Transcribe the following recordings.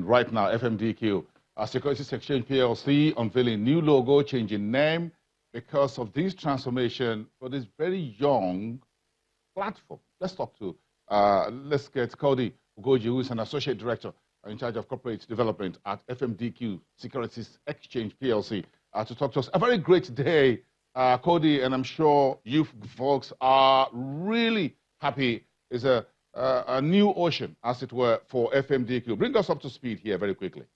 right now, FMDQ, Securities Exchange PLC, unveiling new logo, changing name because of this transformation for this very young platform. Let's let's get Cody Ugoji, who is an Associate Director in charge of Corporate Development at FMDQ Securities Exchange PLC, to talk to us. A very great day, Cody, and I'm sure you folks are really happy. It's a new ocean, as it were, for FMDQ. Bring us up to speed here very quickly.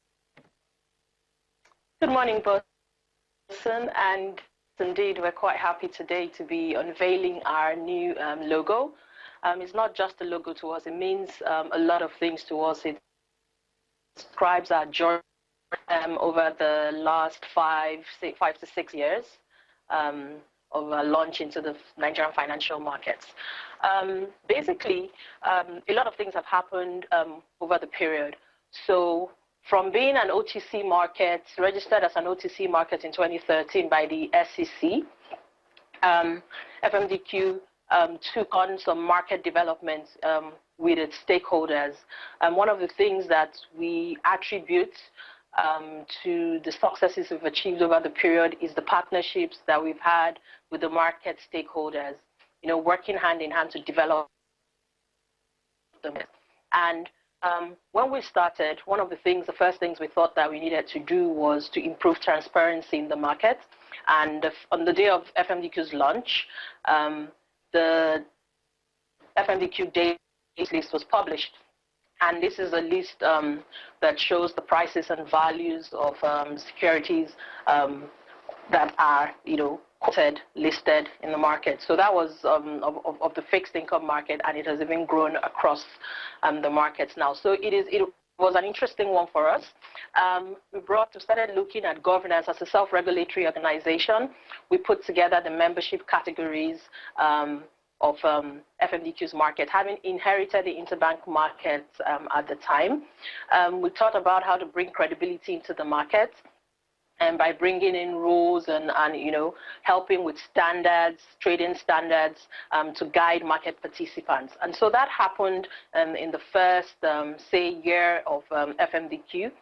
Good morning, Bosun, and indeed, we're quite happy today to be unveiling our new logo. It's not just a logo to us, it means a lot of things to us. It describes our journey over the last five to six years of launch into the Nigerian financial markets. Basically, a lot of things have happened over the period. So from being an OTC market, registered as an OTC market in 2013 by the SEC, FMDQ took on some market developments with its stakeholders. One of the things that we attribute to the successes we've achieved over the period is the partnerships that we've had with the market stakeholders, working hand in hand to develop them. And when we started, one of the first things we thought that we needed to do was to improve transparency in the market. And on the day of FMDQ's launch, the FMDQ date list was published. And this is a list that shows the prices and values of securities that are, quoted, listed in the market. So that was of the fixed income market, and it has even grown across the markets now. So it was an interesting one for us. We started looking at governance as a self-regulatory organization. We put together the membership categories of FMDQ's market, having inherited the interbank market at the time. We thought about how to bring credibility into the market, and by bringing in rules and helping with standards, trading standards, to guide market participants. And so that happened in the first, year of FMDQ.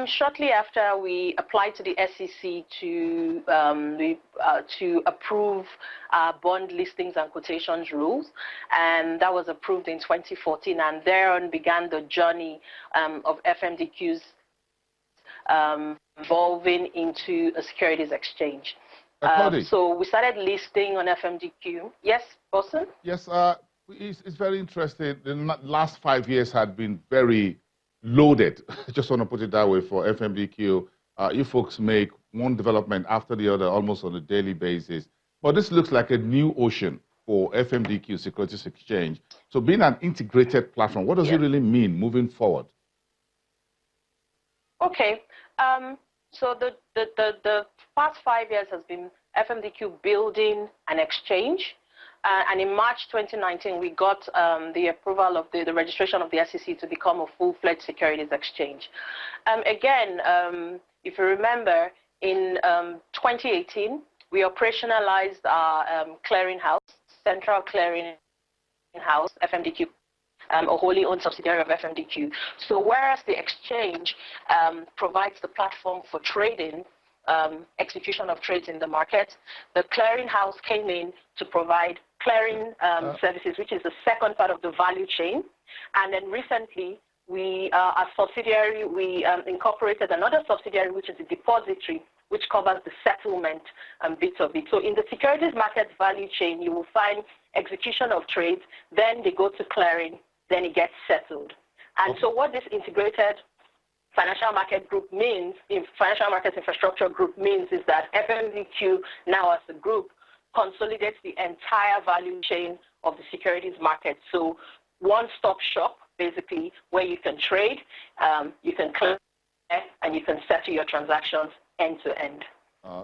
Shortly after, we applied to the SEC to approve bond listings and quotations rules, and that was approved in 2014, and thereon began the journey of FMDQ's evolving into a securities exchange. So we started listing on FMDQ. Yes, Bosun? Yes, it's very interesting. The last 5 years had been very loaded. I just want to put it that way for FMDQ. You folks make one development after the other almost on a daily basis. But this looks like a new ocean for FMDQ Securities Exchange. So being an integrated platform, what does it really mean moving forward? Okay. So the past 5 years has been FMDQ building an exchange. And in March 2019, we got the approval of the registration of the SEC to become a full-fledged securities exchange. If you remember, in 2018, we operationalized our clearinghouse, central clearinghouse, FMDQ, a wholly owned subsidiary of FMDQ. So whereas the exchange provides the platform for trading, execution of trades in the market, the clearinghouse came in to provide clearing services, which is the second part of the value chain. And then recently, our subsidiary, we incorporated another subsidiary, which is a depository, which covers the settlement bit of it. So in the securities market value chain, you will find execution of trades, then they go to clearing, then it gets settled. And so what this integrated financial market group means, financial market infrastructure group means, is that FMDQ now as a group consolidates the entire value chain of the securities market. So one-stop shop, basically, where you can trade, you can clear, and you can settle your transactions end to end.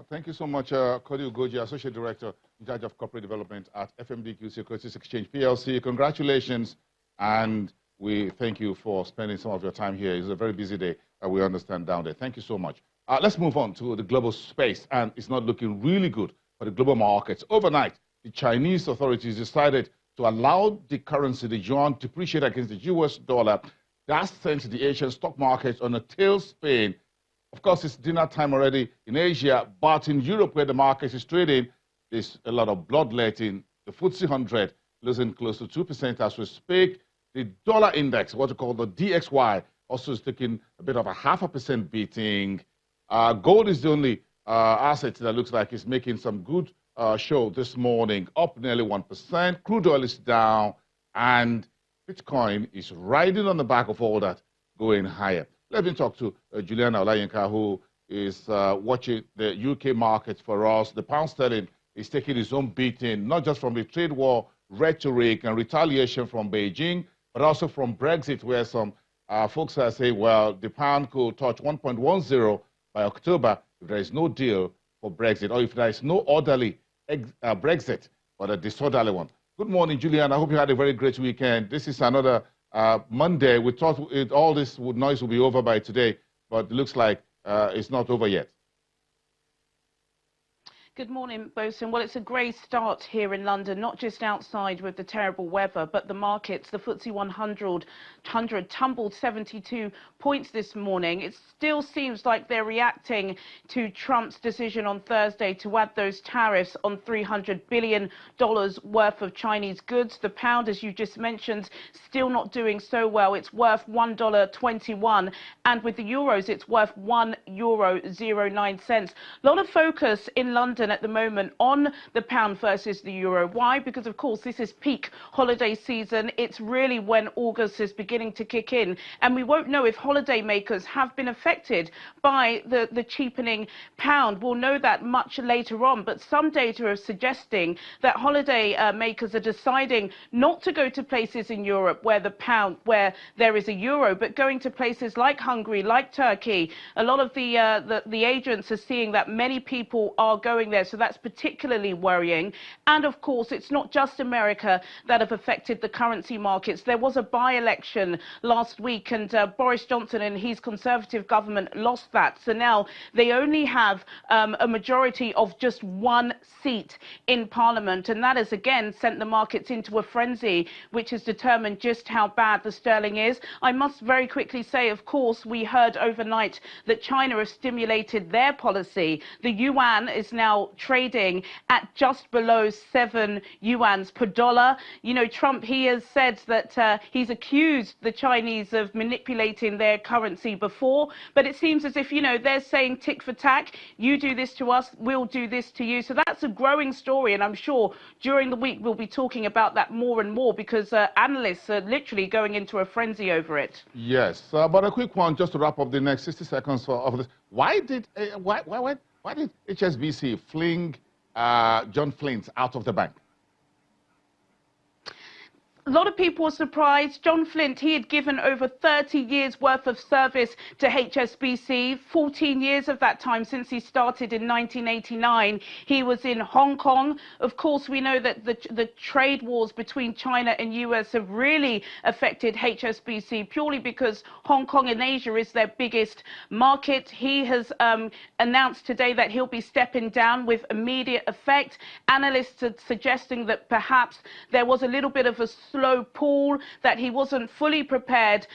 Thank you so much, Cody Ugoji, Associate Director in charge of Corporate Development at FMDQ Securities Exchange PLC. Congratulations, and we thank you for spending some of your time here. It's a very busy day, we understand, down there. Thank you so much. Let's move on to the global space, and it's not looking really good for the global markets. Overnight, the Chinese authorities decided to allow the currency, the yuan, to depreciate against the US dollar That sent the Asian stock markets on a tailspin. Of course, it's dinner time already in Asia, but in Europe, where the market is trading, there's a lot of bloodletting. The FTSE 100 losing close to 2% as we speak. The dollar index, what we call the DXY, also is taking a bit of a 0.5% beating. Gold is the only asset that looks like it's making some good show this morning, up nearly 1%. Crude oil is down, and Bitcoin is riding on the back of all that, going higher. Let me talk to Juliana Olayinka, who is watching the UK market for us. The pound sterling is taking its own beating, not just from the trade war rhetoric and retaliation from Beijing, but also from Brexit, where some folks are saying, well, the pound could touch 1.10 by October if there is no deal for Brexit, or if there is no orderly Brexit, but a disorderly one. Good morning, Julian. I hope you had a very great weekend. This is another Monday. We thought all this noise would be over by today, but it looks like it's not over yet. Good morning, Bosun. Well, it's a grey start here in London, not just outside with the terrible weather, but the markets. The FTSE 100 tumbled 72 points this morning. It still seems like they're reacting to Trump's decision on Thursday to add those tariffs on $300 billion worth of Chinese goods. The pound, as you just mentioned, still not doing so well. It's worth $1.21, and with the euros, it's worth €1.09. A lot of focus in London at the moment on the pound versus the euro. Why? Because, of course, this is peak holiday season. It's really when August is beginning to kick in, and we won't know if holiday makers have been affected by the cheapening pound. We'll know that much later on, but some data are suggesting that holiday makers are deciding not to go to places in Europe where where there is a euro, but going to places like Hungary, like Turkey. A lot of the agents are seeing that many people are going there, so that's particularly worrying. And of course, it's not just America that have affected the currency markets. There was a by-election last week, and Boris Johnson and his Conservative government lost that. So now they only have a majority of just one seat in Parliament, and that has again sent the markets into a frenzy, which has determined just how bad the sterling is. I must very quickly say, of course, we heard overnight that China has stimulated their policy. The yuan is now trading at just below 7 yuans per dollar. You know, Trump, he has said that he's accused the Chinese of manipulating their currency before, but it seems as if, you know, they're saying tick for tack, you do this to us, we'll do this to you. So that's a growing story, and I'm sure during the week we'll be talking about that more and more, because analysts are literally going into a frenzy over it. Yes, but a quick one just to wrap up the next 60 seconds of this. Why did HSBC fling John Flint out of the bank? A lot of people were surprised. John Flint, he had given over 30 years worth of service to HSBC, 14 years of that time since he started in 1989. He was in Hong Kong. Of course, we know that the trade wars between China and US have really affected HSBC purely because Hong Kong and Asia is their biggest market. He has announced today that he'll be stepping down with immediate effect. Analysts are suggesting that perhaps there was a little bit of a slow pull, that he wasn't fully prepared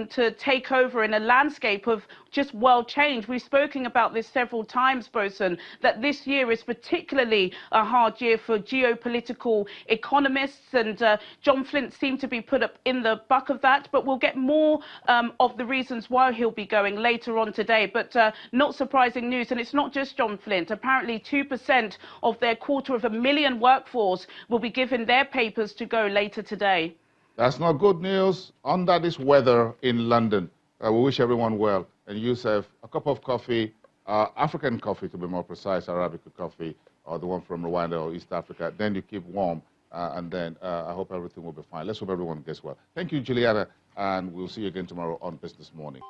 to take over in a landscape of just world change. We've spoken about this several times, Bosun, that this year is particularly a hard year for geopolitical economists, and John Flint seemed to be put up in the buck of that, but we'll get more of the reasons why he'll be going later on today. But not surprising news, and it's not just John Flint. Apparently 2% of their 250,000 workforce will be given their papers to go later today. That's not good news under this weather in London. We wish everyone well. And Yusuf, a cup of coffee, African coffee to be more precise, Arabic coffee, or the one from Rwanda or East Africa. Then you keep warm, and then I hope everything will be fine. Let's hope everyone gets well. Thank you, Juliana, and we'll see you again tomorrow on Business Morning.